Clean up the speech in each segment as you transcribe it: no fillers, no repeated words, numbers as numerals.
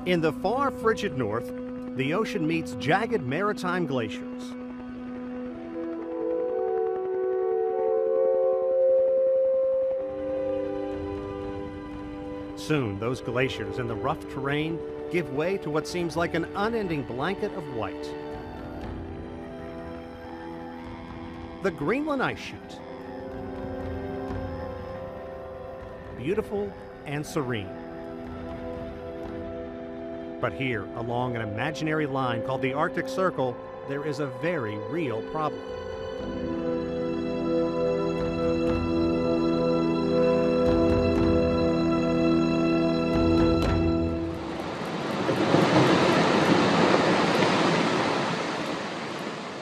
In the far frigid north, the ocean meets jagged maritime glaciers. Soon, those glaciers and the rough terrain give way to what seems like an unending blanket of white. The Greenland ice sheet. Beautiful and serene. But here, along an imaginary line called the Arctic Circle, there is a very real problem.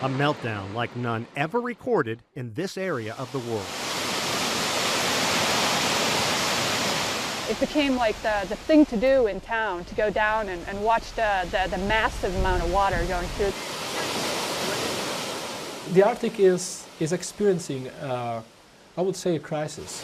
A meltdown like none ever recorded in this area of the world. It became like the thing to do in town, to go down and watch the massive amount of water going through. The Arctic is experiencing, I would say, a crisis.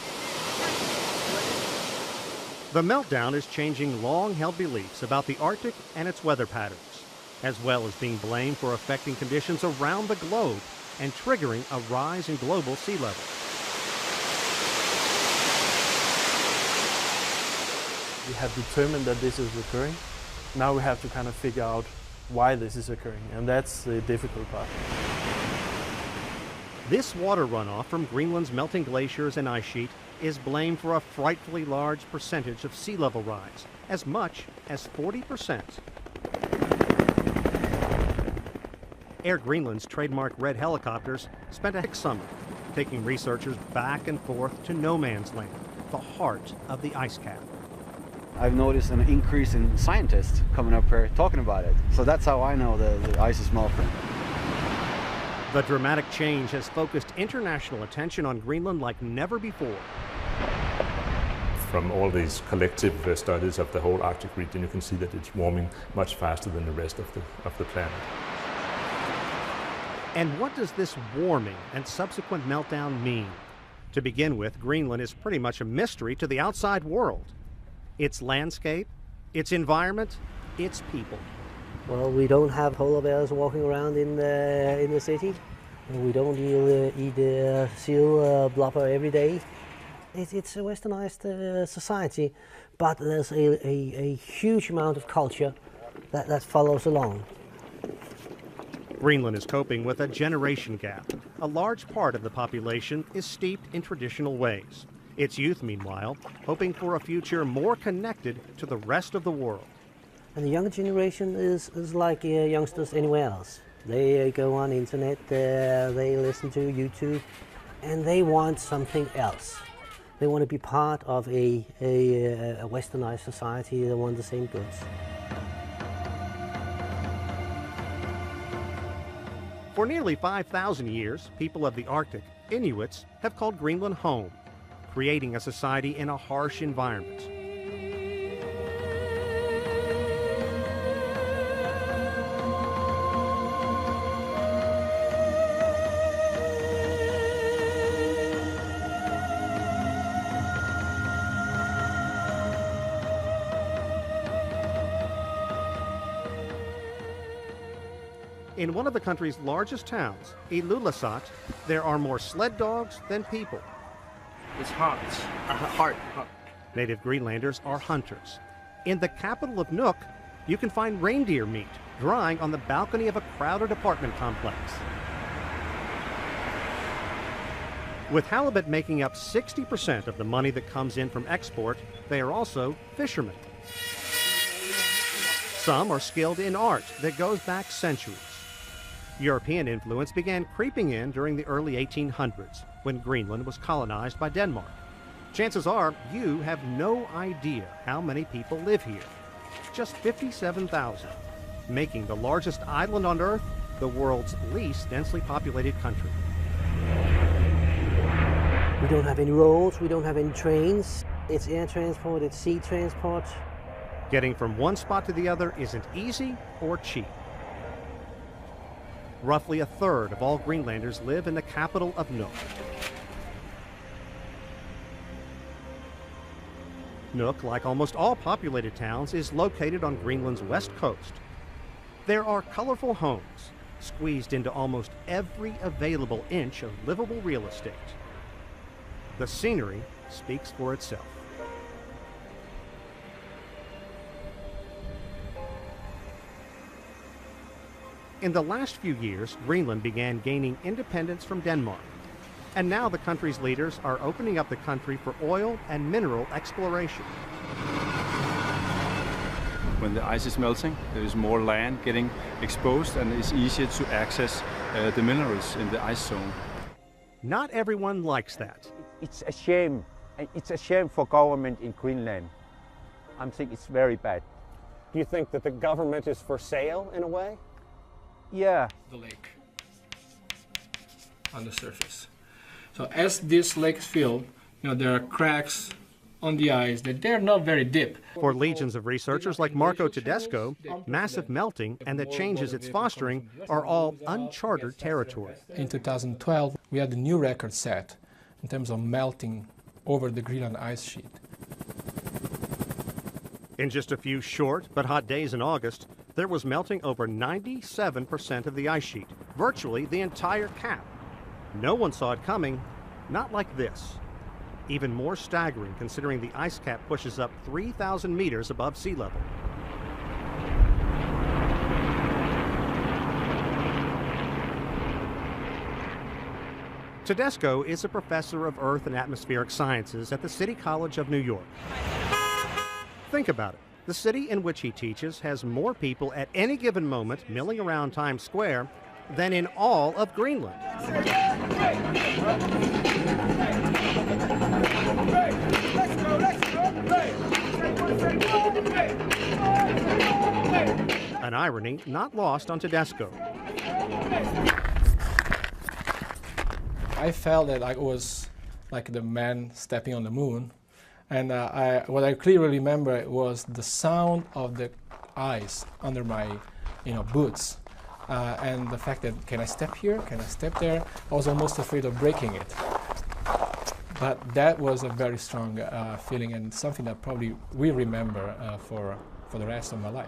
The meltdown is changing long-held beliefs about the Arctic and its weather patterns, as well as being blamed for affecting conditions around the globe and triggering a rise in global sea level. We have determined that this is occurring. Now we have to kind of figure out why this is occurring, and that's the difficult part. This water runoff from Greenland's melting glaciers and ice sheet is blamed for a frightfully large percentage of sea level rise, as much as 40%. Air Greenland's trademark red helicopters spent a summer taking researchers back and forth to no man's land, the heart of the ice cap. I've noticed an increase in scientists coming up here talking about it. So that's how I know the ice is melting. The dramatic change has focused international attention on Greenland like never before. From all these collective studies of the whole Arctic region, you can see that it's warming much faster than the rest of the planet. And what does this warming and subsequent meltdown mean? To begin with, Greenland is pretty much a mystery to the outside world. Its landscape, its environment, its people. Well, we don't have polar bears walking around in the city. We don't eat seal blubber every day. It's a westernized society, but there's a huge amount of culture that follows along. Greenland is coping with a generation gap. A large part of the population is steeped in traditional ways. Its youth, meanwhile, hoping for a future more connected to the rest of the world. And the younger generation is like youngsters anywhere else. They go on internet, they listen to YouTube, and they want something else. They want to be part of a westernized society. They want the same goods. For nearly 5,000 years, people of the Arctic, Inuits, have called Greenland home, creating a society in a harsh environment. In one of the country's largest towns, Ilulissat, there are more sled dogs than people. It's hot. Hard. Native Greenlanders are hunters. In the capital of Nuuk, you can find reindeer meat drying on the balcony of a crowded apartment complex. With halibut making up 60% of the money that comes in from export, they are also fishermen. Some are skilled in art that goes back centuries. European influence began creeping in during the early 1800s, when Greenland was colonized by Denmark. Chances are you have no idea how many people live here. Just 57,000, making the largest island on Earth the world's least densely populated country. We don't have any roads, we don't have any trains. It's air transport, it's sea transport. Getting from one spot to the other isn't easy or cheap. Roughly a third of all Greenlanders live in the capital of Nuuk. Nuuk, like almost all populated towns, is located on Greenland's west coast. There are colorful homes, squeezed into almost every available inch of livable real estate. The scenery speaks for itself. In the last few years, Greenland began gaining independence from Denmark. And now the country's leaders are opening up the country for oil and mineral exploration. When the ice is melting, there is more land getting exposed and it's easier to access the minerals in the ice zone. Not everyone likes that. It's a shame. It's a shame for government in Greenland. I think it's very bad. Do you think that the government is for sale in a way? Yeah. The lake on the surface. So as this lake is filled, there are cracks on the ice that they're not very deep. For legions of researchers like Marco Tedesco, massive melting and the changes it's fostering are all uncharted territory. In 2012, we had a new record set in terms of melting over the Greenland ice sheet. In just a few short but hot days in August, there was melting over 97% of the ice sheet, virtually the entire cap. No one saw it coming, not like this. Even more staggering considering the ice cap pushes up 3,000 meters above sea level. Tedesco is a professor of Earth and Atmospheric Sciences at the City College of New York. Think about it. The city in which he teaches has more people at any given moment milling around Times Square than in all of Greenland. An irony not lost on Tedesco. I felt that I was like the man stepping on the moon. And what I clearly remember was the sound of the ice under my, boots, and the fact that can I step here, can I step there? I was almost afraid of breaking it. But that was a very strong feeling and something that probably we remember for the rest of my life.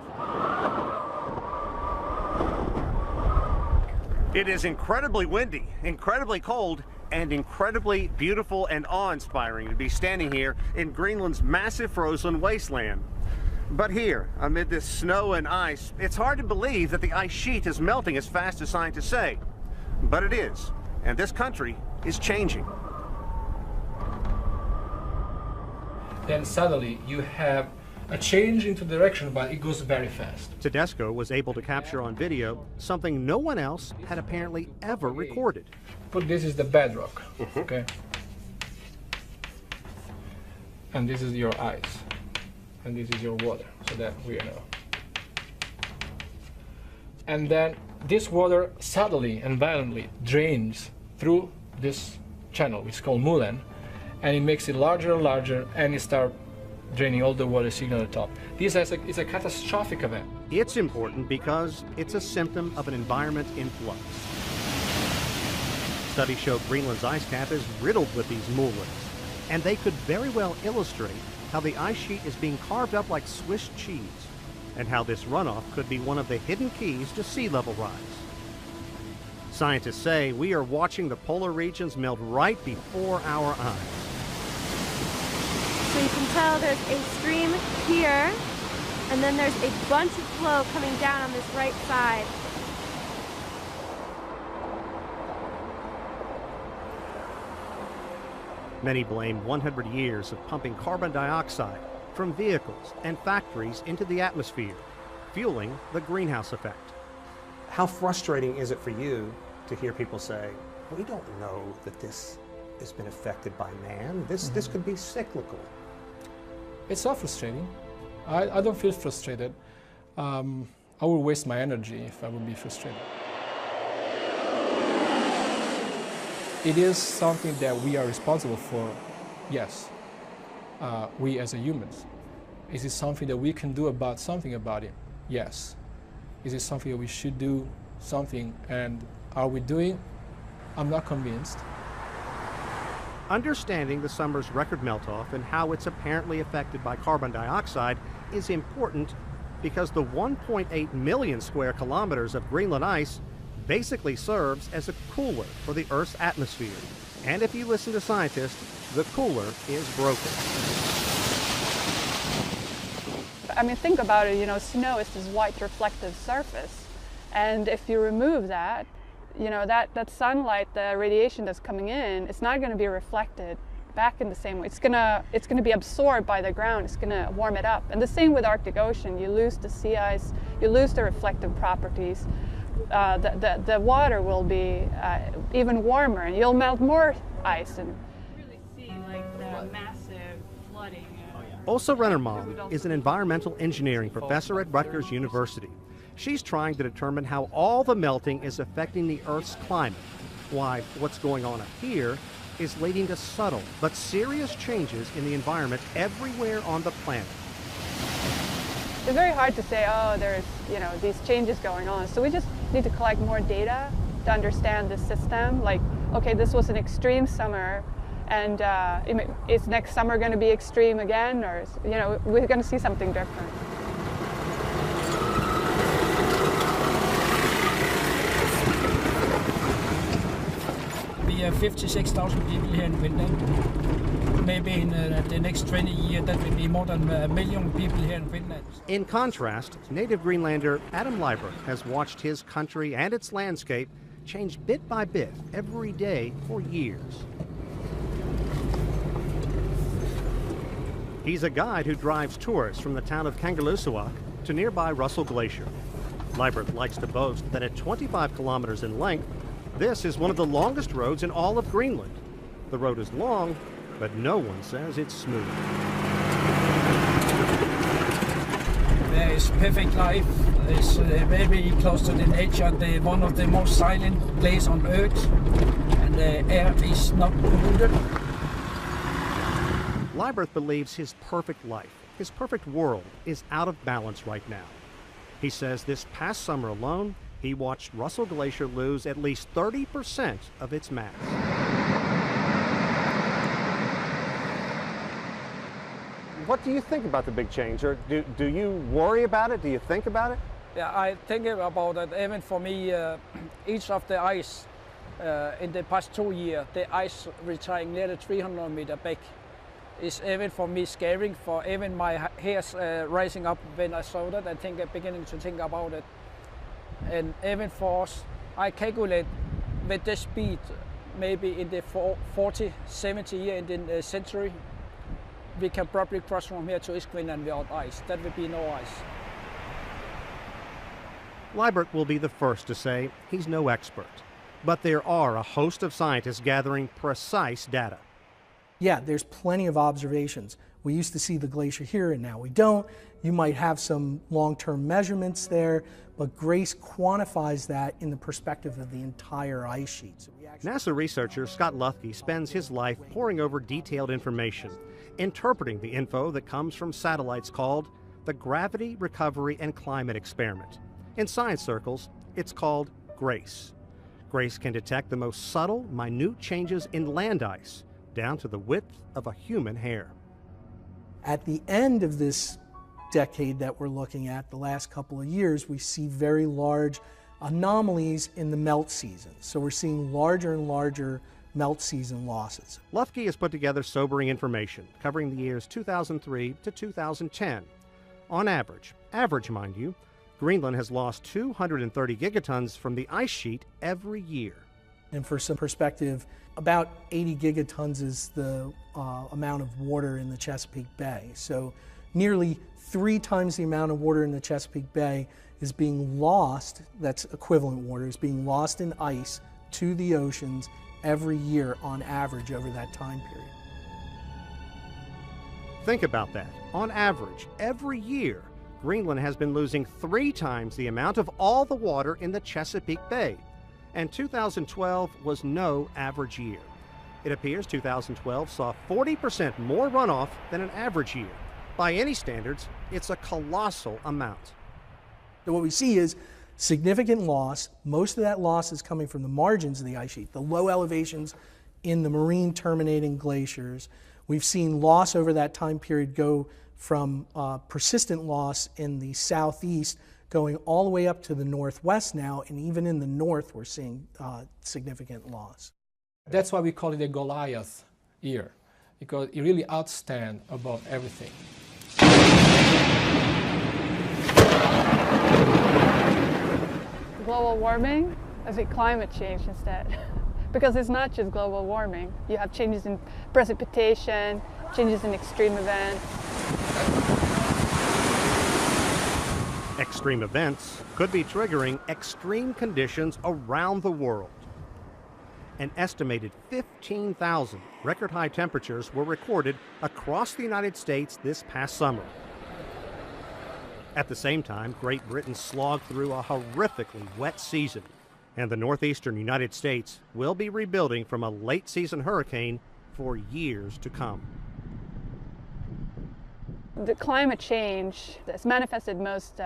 It is incredibly windy, incredibly cold, and incredibly beautiful and awe-inspiring to be standing here in Greenland's massive frozen wasteland. But here, amid this snow and ice, it's hard to believe that the ice sheet is melting as fast as scientists say. But it is, and this country is changing. Then suddenly you have a change into direction, but it goes very fast. Tedesco was able to capture on video something no one else had apparently ever recorded. But this is the bedrock, okay? And this is your ice, and this is your water, so that we know. And then this water suddenly and violently drains through this channel, which is called Mulen, and it makes it larger and larger, and it starts draining all the water sitting on the top. This is a catastrophic event. It's important because it's a symptom of an environment in flux. Studies show Greenland's ice cap is riddled with these moulins, and they could very well illustrate how the ice sheet is being carved up like Swiss cheese, and how this runoff could be one of the hidden keys to sea level rise. Scientists say we are watching the polar regions melt right before our eyes. So you can tell there's a stream here, and then there's a bunch of flow coming down on this right side. Many blame 100 years of pumping carbon dioxide from vehicles and factories into the atmosphere, fueling the greenhouse effect. How frustrating is it for you to hear people say, we don't know that this has been affected by man. This could be cyclical. It's not frustrating. I don't feel frustrated. I would waste my energy if I would be frustrated. It is something that we are responsible for, yes, we as humans. Is it something that we can do something about it? Yes. Is it something that we should do something, and are we doing? I'm not convinced. Understanding the summer's record melt-off and how it's apparently affected by carbon dioxide is important because the 1.8 million square kilometers of Greenland ice basically serves as a cooler for the Earth's atmosphere. And if you listen to scientists, the cooler is broken. I mean, think about it, you know, snow is this white reflective surface. And if you remove that, you know, that sunlight, the radiation that's coming in, it's not going to be reflected back in the same way. It's gonna be absorbed by the ground. It's gonna warm it up. And the same with Arctic Ocean. You lose the sea ice, you lose the reflective properties. The water will be even warmer, and you'll melt more ice and really see like the massive flooding. Åsa Rennermalm is an environmental engineering professor at Rutgers University. She's trying to determine how all the melting is affecting the Earth's climate, why what's going on up here is leading to subtle but serious changes in the environment everywhere on the planet. It's very hard to say, oh, there's, you know, these changes going on. So we just need to collect more data to understand the system. Like, okay, this was an extreme summer, and is next summer going to be extreme again, or, you know, we're going to see something different. We have 56,000 people here in Finland. Maybe in the next 20 years, that will be more than 1 million people here in Finland. In contrast, native Greenlander Adam Liebert has watched his country and its landscape change bit by bit every day for years. He's a guide who drives tourists from the town of Kangerlussuaq to nearby Russell Glacier. Liebert likes to boast that at 25 kilometers in length, this is one of the longest roads in all of Greenland. The road is long, but no one says it's smooth. There is perfect life. It's very close to the nature. One of the most silent places on Earth, and the air is not polluted. Liebert believes his perfect life, his perfect world, is out of balance right now. He says this past summer alone, he watched Russell Glacier lose at least 30% of its mass. What do you think about the big change? Or do you worry about it? Do you think about it? Yeah, I think about it. Even for me, each of the ice in the past 2 years, the ice retiring nearly 300 meters back is even for me scary. For even my hairs rising up when I saw that, I think I'm beginning to think about it. And even for us, I calculate with the speed, maybe in the 40, 70 years in the century, we can probably cross from here to East Greenland without ice. That would be no ice. Liebert will be the first to say he's no expert, but there are a host of scientists gathering precise data. Yeah, there's plenty of observations. We used to see the glacier here, and now we don't. You might have some long-term measurements there, but GRACE quantifies that in the perspective of the entire ice sheet. So NASA researcher Scott Lufke spends his life poring over detailed information, interpreting the info that comes from satellites called the Gravity, Recovery, and Climate Experiment. In science circles, it's called GRACE. GRACE can detect the most subtle, minute changes in land ice, down to the width of a human hair. At the end of this decade that we're looking at, the last couple of years, we see very large anomalies in the melt season. So we're seeing larger and larger melt season losses. Lufke has put together sobering information covering the years 2003 to 2010. On average mind you, Greenland has lost 230 gigatons from the ice sheet every year. And for some perspective, about 80 gigatons is the amount of water in the Chesapeake Bay. So nearly 3 times the amount of water in the Chesapeake Bay is being lost, that's equivalent water, is being lost in ice to the oceans every year on average over that time period. Think about that. On average, every year, Greenland has been losing 3 times the amount of all the water in the Chesapeake Bay. And 2012 was no average year. It appears 2012 saw 40% more runoff than an average year. By any standards, it's a colossal amount. So what we see is significant loss. Most of that loss is coming from the margins of the ice sheet, the low elevations in the marine terminating glaciers. We've seen loss over that time period go from persistent loss in the southeast going all the way up to the northwest now, and even in the north we're seeing significant loss. That's why we call it a Goliath year, because it really outstands above everything. Global warming? I say climate change instead. Because it's not just global warming. You have changes in precipitation, changes in extreme events. Extreme events could be triggering extreme conditions around the world. An estimated 15,000 record-high temperatures were recorded across the United States this past summer. At the same time, Great Britain slogged through a horrifically wet season, and the northeastern United States will be rebuilding from a late-season hurricane for years to come. The climate change is manifested most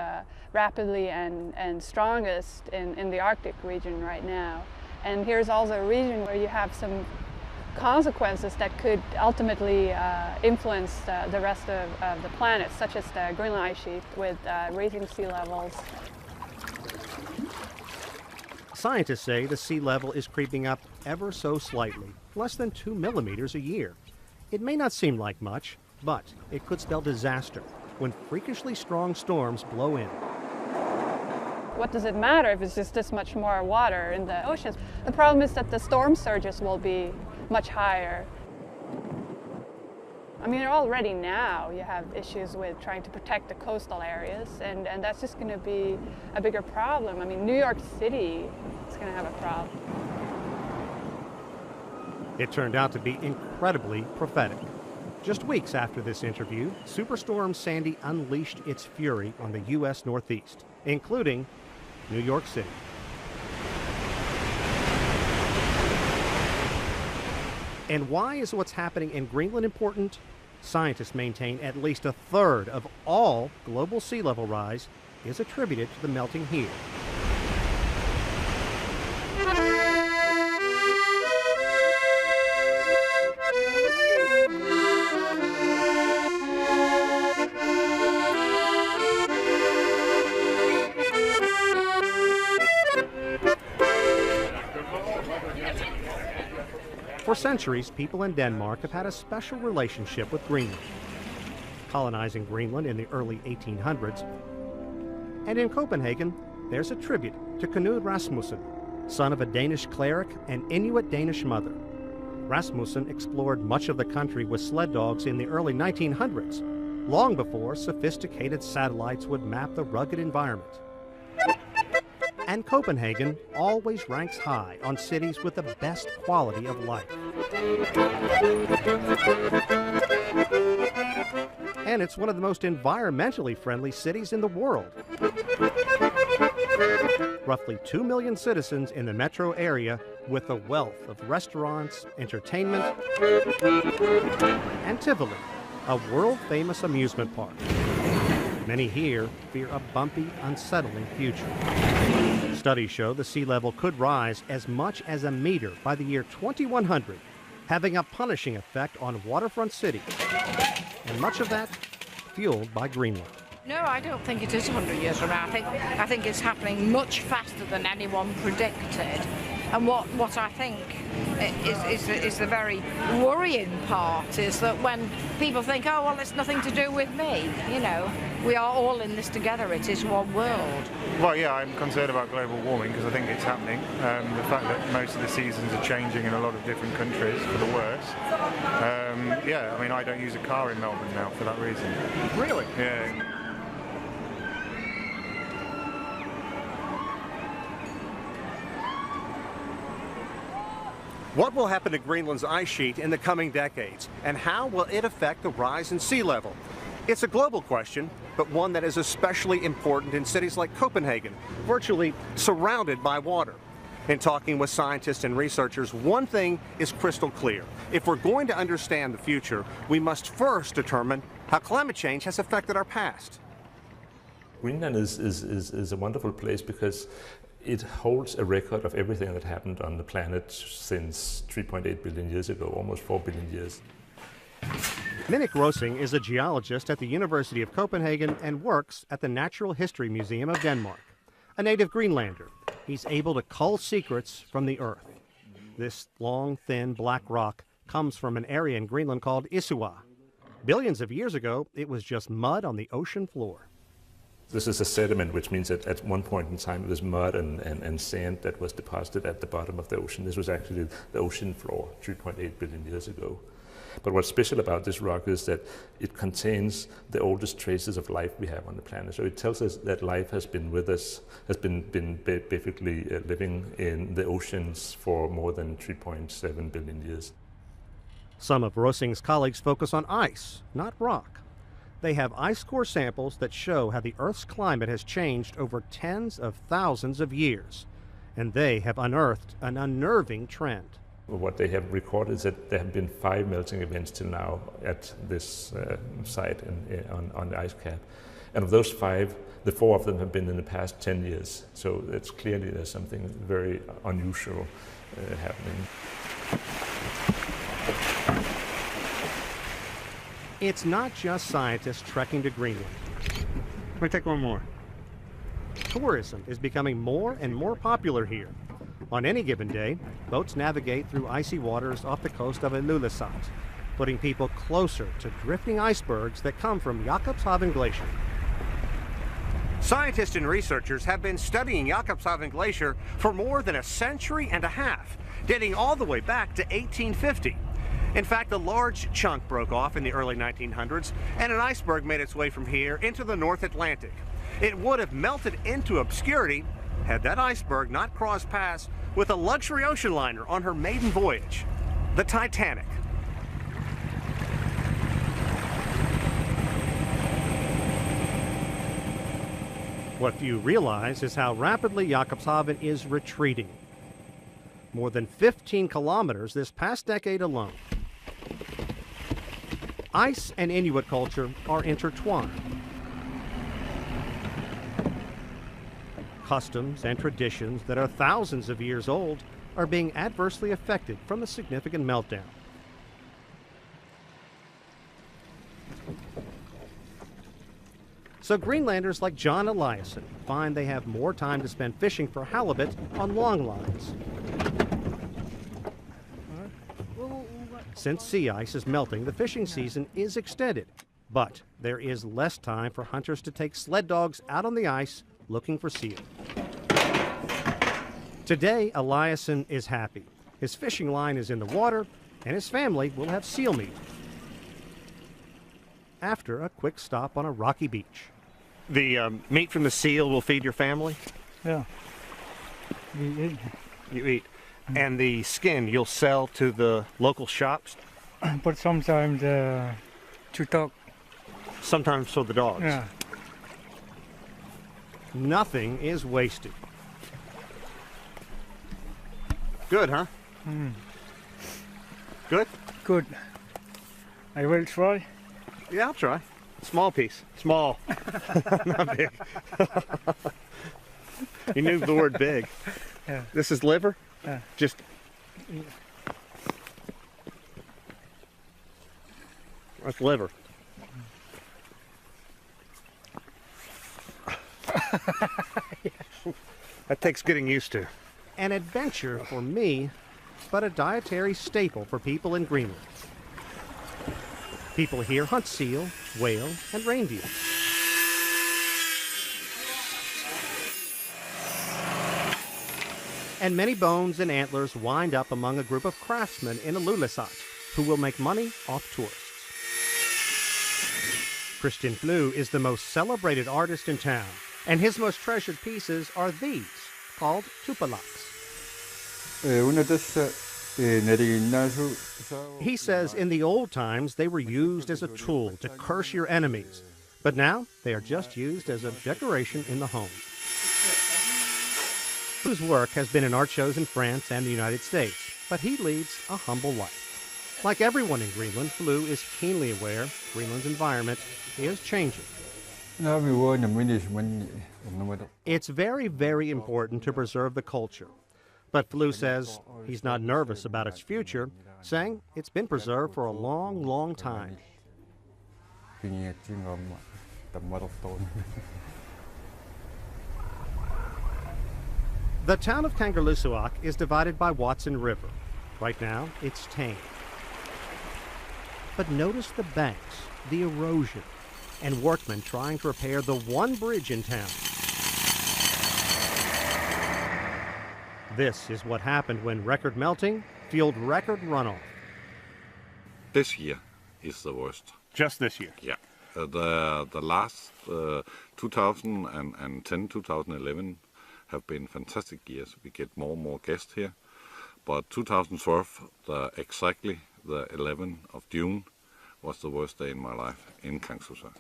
rapidly and strongest in the Arctic region right now. And here's also a region where you have some consequences that could ultimately influence the rest of the planet, such as the Greenland ice sheet with rising sea levels. Scientists say the sea level is creeping up ever so slightly, less than 2 millimeters a year. It may not seem like much, but it could spell disaster when freakishly strong storms blow in. What does it matter if it's just this much more water in the oceans? The problem is that the storm surges will be much higher. I mean, already now you have issues with trying to protect the coastal areas, and that's just going to be a bigger problem. I mean, New York City is going to have a problem. It turned out to be incredibly prophetic. Just weeks after this interview, Superstorm Sandy unleashed its fury on the U.S. Northeast, including New York City. And why is what's happening in Greenland important? Scientists maintain at least a third of all global sea level rise is attributed to the melting here. For centuries, people in Denmark have had a special relationship with Greenland, colonizing Greenland in the early 1800s. And in Copenhagen, there's a tribute to Knud Rasmussen, son of a Danish cleric and Inuit Danish mother. Rasmussen explored much of the country with sled dogs in the early 1900s, long before sophisticated satellites would map the rugged environment. And Copenhagen always ranks high on cities with the best quality of life. And it's one of the most environmentally friendly cities in the world. Roughly 2 million citizens in the metro area with a wealth of restaurants, entertainment, and Tivoli, a world-famous amusement park. Many here fear a bumpy, unsettling future. Studies show the sea level could rise as much as a meter by the year 2100, having a punishing effect on waterfront cities, and much of that fueled by Greenland. No, I don't think it is 100 years from now. I think it's happening much faster than anyone predicted. And what I think is the very worrying part is that when people think, oh, well, it's nothing to do with me, you know, we are all in this together. It is one world. Well, yeah, I'm concerned about global warming because I think it's happening. The fact that most of the seasons are changing in a lot of different countries for the worse. Yeah, I mean, I don't use a car in Melbourne now for that reason. Really? Yeah. What will happen to Greenland's ice sheet in the coming decades, and how will it affect the rise in sea level? It's a global question, but one that is especially important in cities like Copenhagen, virtually surrounded by water. In talking with scientists and researchers, one thing is crystal clear. If we're going to understand the future, we must first determine how climate change has affected our past. Greenland is a wonderful place because It holds a record of everything that happened on the planet since 3.8 billion years ago, almost 4 billion years. Minnick Rosing is a geologist at the University of Copenhagen and works at the Natural History Museum of Denmark. A native Greenlander, he's able to cull secrets from the earth. This long, thin, black rock comes from an area in Greenland called Isua. Billions of years ago, it was just mud on the ocean floor. This is a sediment, which means that at one point in time it was mud and sand that was deposited at the bottom of the ocean. This was actually the ocean floor 3.8 billion years ago. But what's special about this rock is that it contains the oldest traces of life we have on the planet. So it tells us that life has been with us, has been basically living in the oceans for more than 3.7 billion years. Some of Rosing's colleagues focus on ice, not rock. They have ice core samples that show how the Earth's climate has changed over tens of thousands of years. And they have unearthed an unnerving trend. What they have recorded is that there have been 5 melting events till now at this site on the ice cap. And of those 5, the 4 of them have been in the past 10 years. So it's clearly there's something very unusual happening. It's not just scientists trekking to Greenland. Let me take one more. Tourism is becoming more and more popular here. On any given day, boats navigate through icy waters off the coast of Ilulissat, putting people closer to drifting icebergs that come from Jakobshavn Glacier. Scientists and researchers have been studying Jakobshavn Glacier for more than a century and a half, dating all the way back to 1850. In fact, a large chunk broke off in the early 1900s, and an iceberg made its way from here into the North Atlantic. It would have melted into obscurity had that iceberg not crossed paths with a luxury ocean liner on her maiden voyage, the Titanic. What few realize is how rapidly Jakobshavn is retreating. More than 15 kilometers this past decade alone. Ice and Inuit culture are intertwined. Customs and traditions that are thousands of years old are being adversely affected from the significant meltdown. So Greenlanders like John Eliasson find they have more time to spend fishing for halibut on long lines. Since sea ice is melting, the fishing season is extended, but there is less time for hunters to take sled dogs out on the ice looking for seal. Today, Eliasson is happy. His fishing line is in the water, and his family will have seal meat after a quick stop on a rocky beach. The meat from the seal will feed your family? Yeah. We eat. You eat. And the skin you'll sell to the local shops? But sometimes to dog. Sometimes for the dogs? Yeah. Nothing is wasted. Good, huh? Mm. Good? Good. I will try. Yeah, I'll try. Small piece. Small. Not big. You knew the word big. Yeah. This is liver? Yeah. Just... Yeah. That's liver. That takes getting used to. An adventure for me, but a dietary staple for people in Greenland. People here hunt seal, whale, and reindeer. And many bones and antlers wind up among a group of craftsmen in Ilulissat who will make money off tourists. Christian Flu is the most celebrated artist in town, and his most treasured pieces are these, called tupalaks. He says in the old times they were used as a tool to curse your enemies, but now they are just used as a decoration in the home. Flu's work has been in art shows in France and the United States, but he leads a humble life. Like everyone in Greenland, Flu is keenly aware Greenland's environment is changing. It's very, very important to preserve the culture. But Flu says he's not nervous about its future, saying it's been preserved for a long, long time. The town of Kangerlussuaq is divided by Watson River. Right now, it's tame. But notice the banks, the erosion, and workmen trying to repair the one bridge in town. This is what happened when record melting fueled record runoff. This year is the worst. Just this year? Yeah. The last 2010, 2011 have been fantastic years. We get more and more guests here. But 2012, exactly the 11th of June, was the worst day in my life in Kangerlussuaq.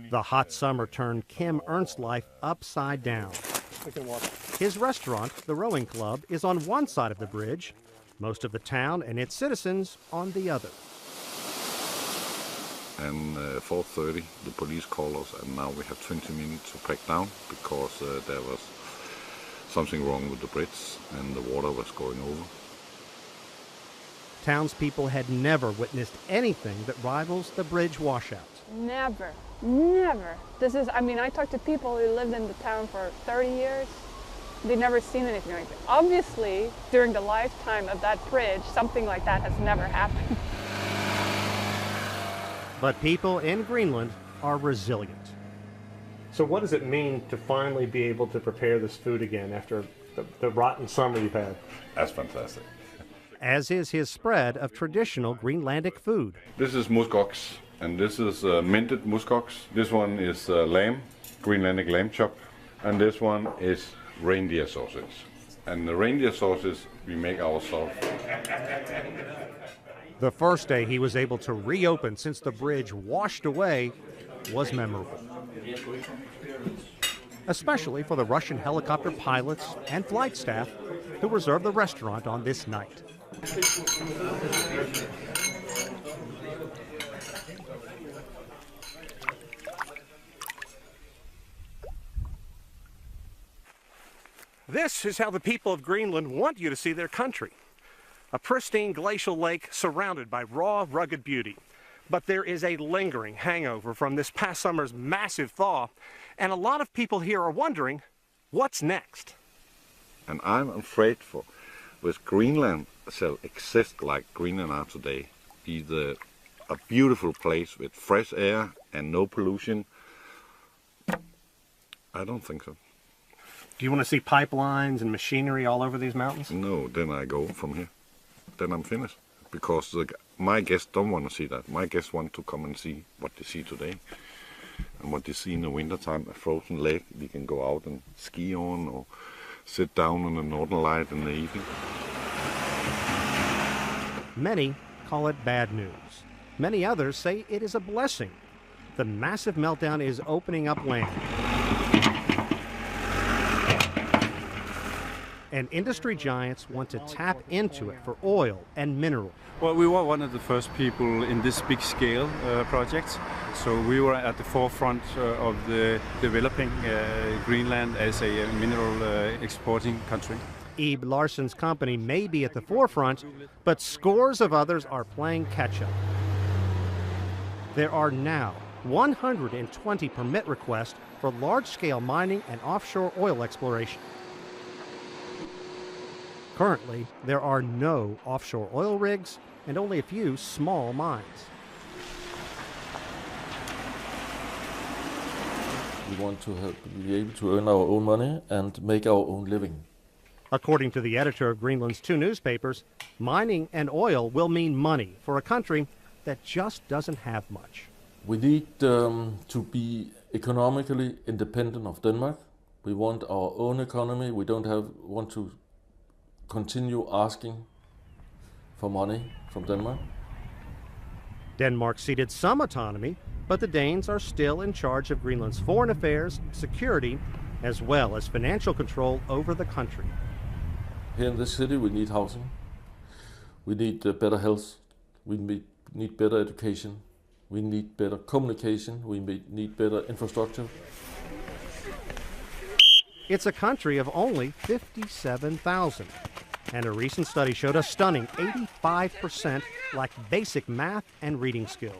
The hot summer turned Kim Ernst's life upside down. His restaurant, the Rowing Club, is on one side of the bridge, most of the town and its citizens on the other. And 4:30, the police called us, and now we have 20 minutes to pack down because there was something wrong with the bridge and the water was going over. Townspeople had never witnessed anything that rivals the bridge washout. Never, never. I talked to people who lived in the town for 30 years. They've never seen anything like that. Obviously, during the lifetime of that bridge, something like that has never happened. But people in Greenland are resilient. So what does it mean to finally be able to prepare this food again after the rotten summer you've had? That's fantastic. As is his spread of traditional Greenlandic food. This is muskox, and this is minted muskox. This one is lamb, Greenlandic lamb chop, and this one is reindeer sausage. And the reindeer sausage we make ourselves. The first day he was able to reopen since the bridge washed away was memorable. Especially for the Russian helicopter pilots and flight staff who reserved the restaurant on this night. This is how the people of Greenland want you to see their country. A pristine glacial lake surrounded by raw, rugged beauty. But there is a lingering hangover from this past summer's massive thaw, and a lot of people here are wondering, what's next? And I'm afraid with Greenland shall exist like Greenland are today, be a beautiful place with fresh air and no pollution. I don't think so. Do you want to see pipelines and machinery all over these mountains? No, then I go from here. Then I'm finished. Because my guests don't want to see that. My guests want to come and see what they see today. And what they see in the wintertime, a frozen lake they can go out and ski on or sit down on the northern light in the evening. Many call it bad news. Many others say it is a blessing. The massive meltdown is opening up land. And industry giants want to tap into it for oil and mineral. Well, we were one of the first people in this big scale project. So we were at the forefront of the developing Greenland as a mineral exporting country. Ebe Larsen's company may be at the forefront, but scores of others are playing catch-up. There are now 120 permit requests for large-scale mining and offshore oil exploration. Currently, there are no offshore oil rigs and only a few small mines. We want to be able to earn our own money and make our own living. According to the editor of Greenland's two newspapers, mining and oil will mean money for a country that just doesn't have much. We need to be economically independent of Denmark. We want our own economy. We don't want to continue asking for money from Denmark. Denmark ceded some autonomy, but the Danes are still in charge of Greenland's foreign affairs, security, as well as financial control over the country. Here in this city we need housing, we need better health, we need better education, We need better communication. We need better infrastructure. It's a country of only 57,000. And a recent study showed a stunning 85% lack basic math and reading skills.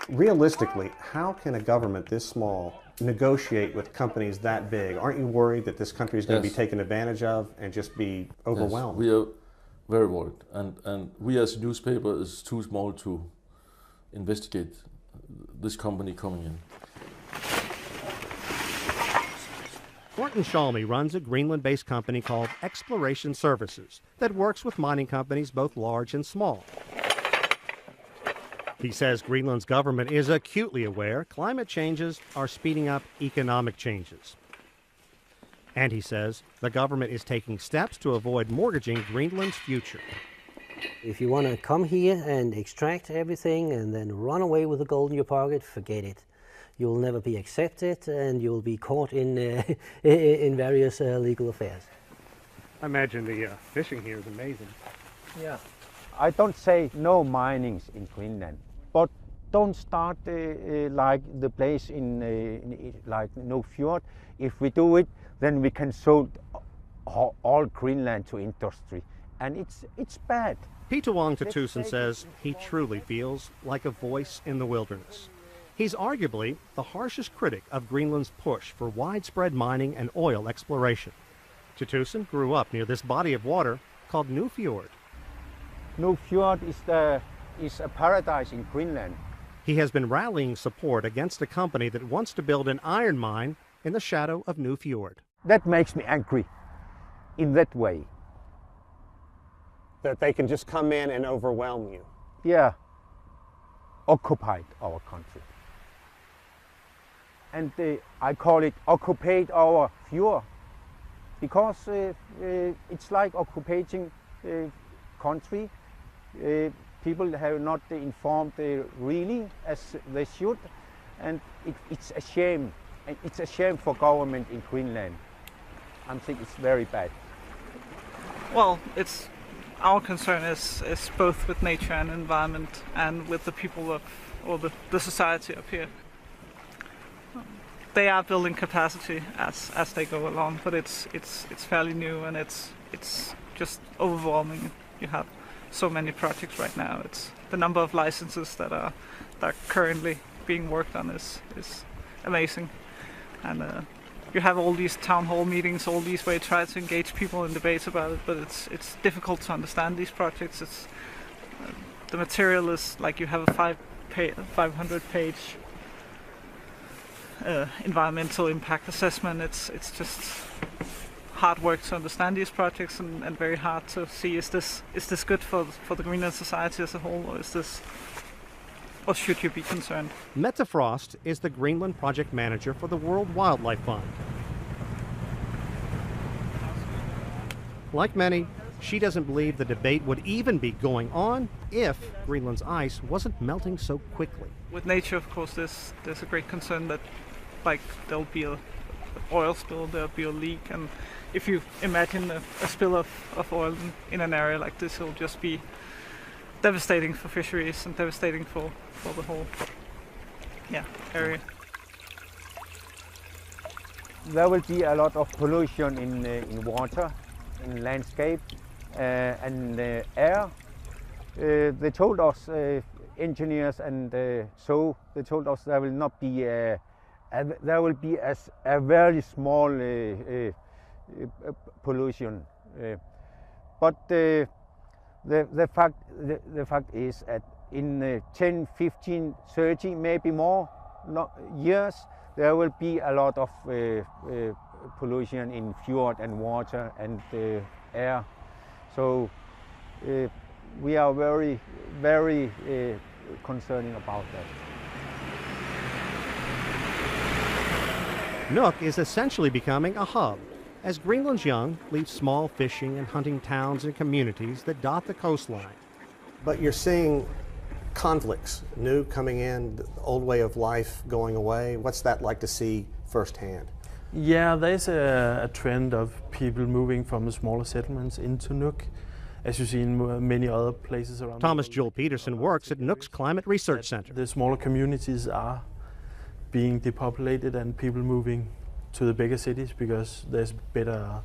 Realistically, how can a government this small negotiate with companies that big? Aren't you worried that this country is going to be taken advantage of and just be overwhelmed? Yes, we are very worried. And we as a newspaper is too small to investigate this company coming in. Morten Shalmy runs a Greenland-based company called Exploration Services that works with mining companies both large and small. He says Greenland's government is acutely aware climate changes are speeding up economic changes. And he says the government is taking steps to avoid mortgaging Greenland's future. If you want to come here and extract everything and then run away with the gold in your pocket, forget it. You'll never be accepted and you'll be caught in, in various legal affairs. I imagine the fishing here is amazing. Yeah. I don't say no minings in Greenland, but don't start like the place in like no fjord. If we do it, then we can sold all Greenland to industry, and it's bad. Peter Wong Tatusen says he truly feels like a voice in the wilderness. He's arguably the harshest critic of Greenland's push for widespread mining and oil exploration. Tatusen grew up near this body of water called New Fjord. New Fjord is a paradise in Greenland. He has been rallying support against a company that wants to build an iron mine in the shadow of New Fjord. That makes me angry in that way. That they can just come in and overwhelm you. Yeah, occupied our country. And I call it occupied our fjord, because it's like occupying country. People have not informed really as they should, and it's a shame. It's a shame for government in Greenland. I think it's very bad. Well, our concern is both with nature and environment and with the people of, or the society up here. They are building capacity as they go along, but it's fairly new and it's just overwhelming. You have so many projects right now. It's the number of licenses that are currently being worked on is amazing, and you have all these town hall meetings, all these where you try to engage people in debates about it, but it's difficult to understand these projects. It's the material is like you have a 500-page environmental impact assessment. It's just hard work to understand these projects and very hard to see is this good for the Greenland society as a whole, or should you be concerned? Mette Frost is the Greenland project manager for the World Wildlife Fund. Like many, she doesn't believe the debate would even be going on if Greenland's ice wasn't melting so quickly. With nature, of course, there's a great concern that like there'll be a oil spill, there'll be a leak, and if you imagine a spill of oil in an area like this, it'll just be devastating for fisheries and devastating for the whole area. There will be a lot of pollution in water, in landscape, and air. They told us, engineers, and so they told us there will not be there will be a very small pollution, but the fact is that in 10, 15, 30, maybe more years, there will be a lot of pollution in fjord and water and air. So we are very, very concerning about that. Nuuk is essentially becoming a hub as Greenland's young leave small fishing and hunting towns and communities that dot the coastline. But you're seeing conflicts, new coming in, the old way of life going away. What's that like to see firsthand? Yeah, there's a trend of people moving from the smaller settlements into Nuuk, as you see in many other places around. Thomas Joel Peterson works at Nuuk's Climate Research Center. The smaller communities are being depopulated and people moving to the bigger cities because there's better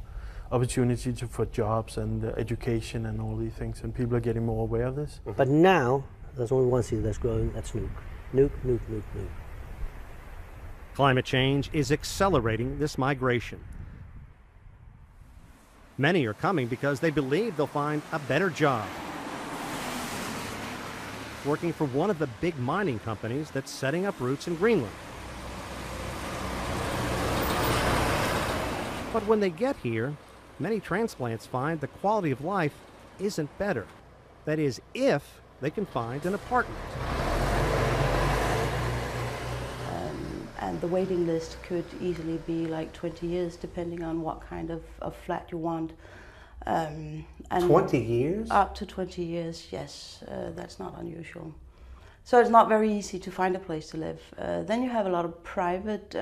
opportunity for jobs and education and all these things, and people are getting more aware of this. But now, there's only one city that's growing, that's Nuuk. Nuuk, Nuuk, Nuuk, Nuuk. Climate change is accelerating this migration. Many are coming because they believe they'll find a better job, working for one of the big mining companies that's setting up roots in Greenland. But when they get here, many transplants find the quality of life isn't better. That is, if they can find an apartment. And the waiting list could easily be like 20 years, depending on what kind of flat you want. And 20 years? Up to 20 years, yes. That's not unusual. So it's not very easy to find a place to live. Then you have a lot of private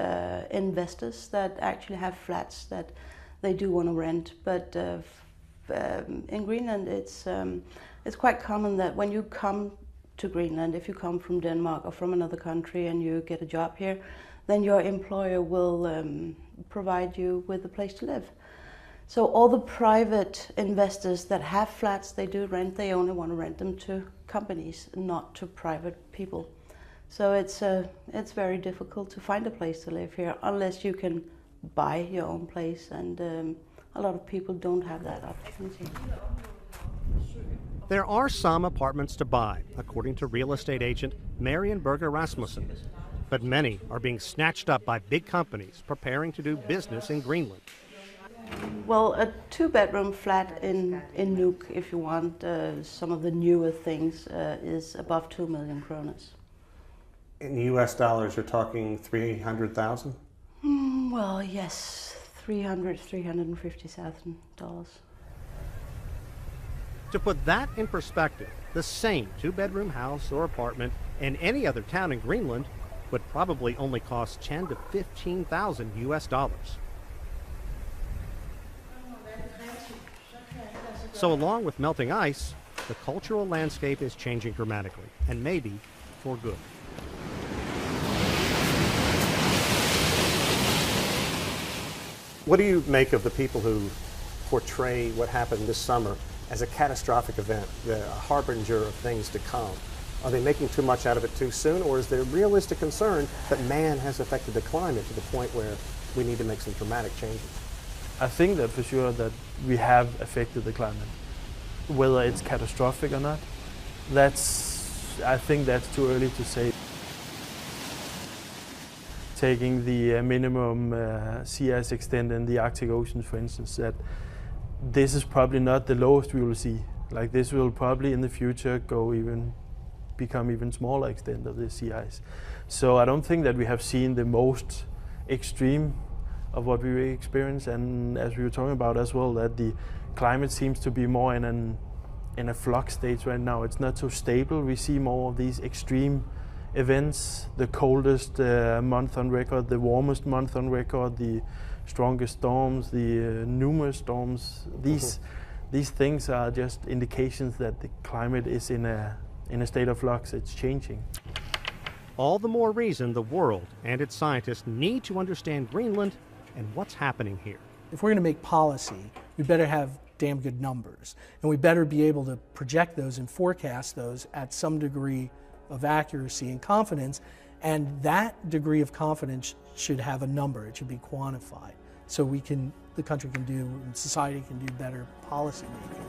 investors that actually have flats that they do want to rent. But in Greenland, it's quite common that when you come to Greenland, if you come from Denmark or from another country and you get a job here, then your employer will provide you with a place to live. So all the private investors that have flats, they do rent, they only want to rent them to companies, not to private people. So it's very difficult to find a place to live here unless you can buy your own place, and a lot of people don't have that opportunity. There are some apartments to buy, according to real estate agent Marian Berger Rasmussen. But many are being snatched up by big companies preparing to do business in Greenland. Well, a two-bedroom flat in Nuuk, if you want some of the newer things, is above 2 million kroners. In US dollars, you're talking 300,000? Well, yes, $350,000. To put that in perspective, the same two-bedroom house or apartment in any other town in Greenland would probably only cost 10 to 15,000 US dollars. So along with melting ice, the cultural landscape is changing dramatically, and maybe for good. What do you make of the people who portray what happened this summer as a catastrophic event, a harbinger of things to come? Are they making too much out of it too soon, or is there realistic concern that man has affected the climate to the point where we need to make some dramatic changes? I think that for sure that we have affected the climate. Whether it's catastrophic or not, I think that's too early to say. Taking the minimum sea ice extent in the Arctic Ocean, for instance, that this is probably not the lowest we will see. Like, this will probably in the future become even smaller extent of the sea ice. So I don't think that we have seen the most extreme of what we experience, and as we were talking about as well, that the climate seems to be more in a flux state right now. It's not so stable. We see more of these extreme events, the coldest month on record, the warmest month on record, the strongest storms, the numerous storms. These things are just indications that the climate is in a state of flux. It's changing. All the more reason the world and its scientists need to understand Greenland and what's happening here. If we're going to make policy, we better have damn good numbers, and we better be able to project those and forecast those at some degree of accuracy and confidence, and that degree of confidence should have a number. It should be quantified, so the country can do, and society can do better policy making.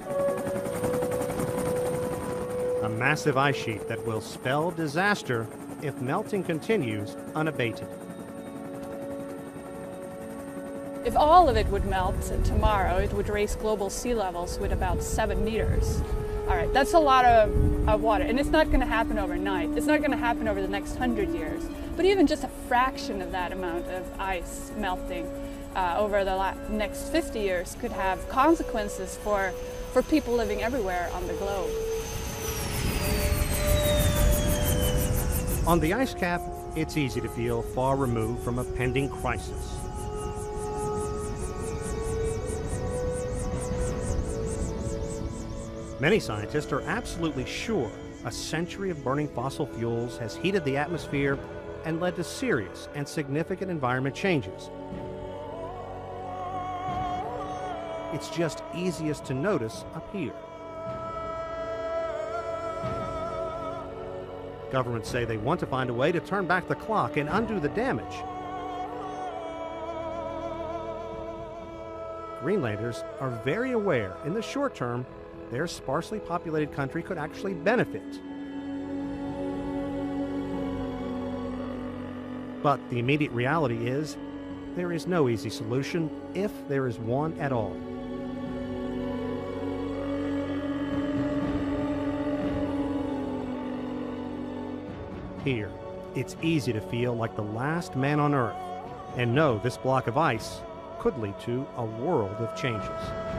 A massive ice sheet that will spell disaster if melting continues unabated. If all of it would melt tomorrow, it would raise global sea levels with about 7 meters. All right, that's a lot of water, and it's not going to happen overnight. It's not going to happen over the next 100 years. But even just a fraction of that amount of ice melting over the next 50 years could have consequences for people living everywhere on the globe. On the ice cap, it's easy to feel far removed from a pending crisis. Many scientists are absolutely sure a century of burning fossil fuels has heated the atmosphere and led to serious and significant environment changes. It's just easiest to notice up here. Governments say they want to find a way to turn back the clock and undo the damage. Greenlanders are very aware in the short term their sparsely populated country could actually benefit. But the immediate reality is there is no easy solution, if there is one at all. Here, it's easy to feel like the last man on Earth and know this block of ice could lead to a world of changes.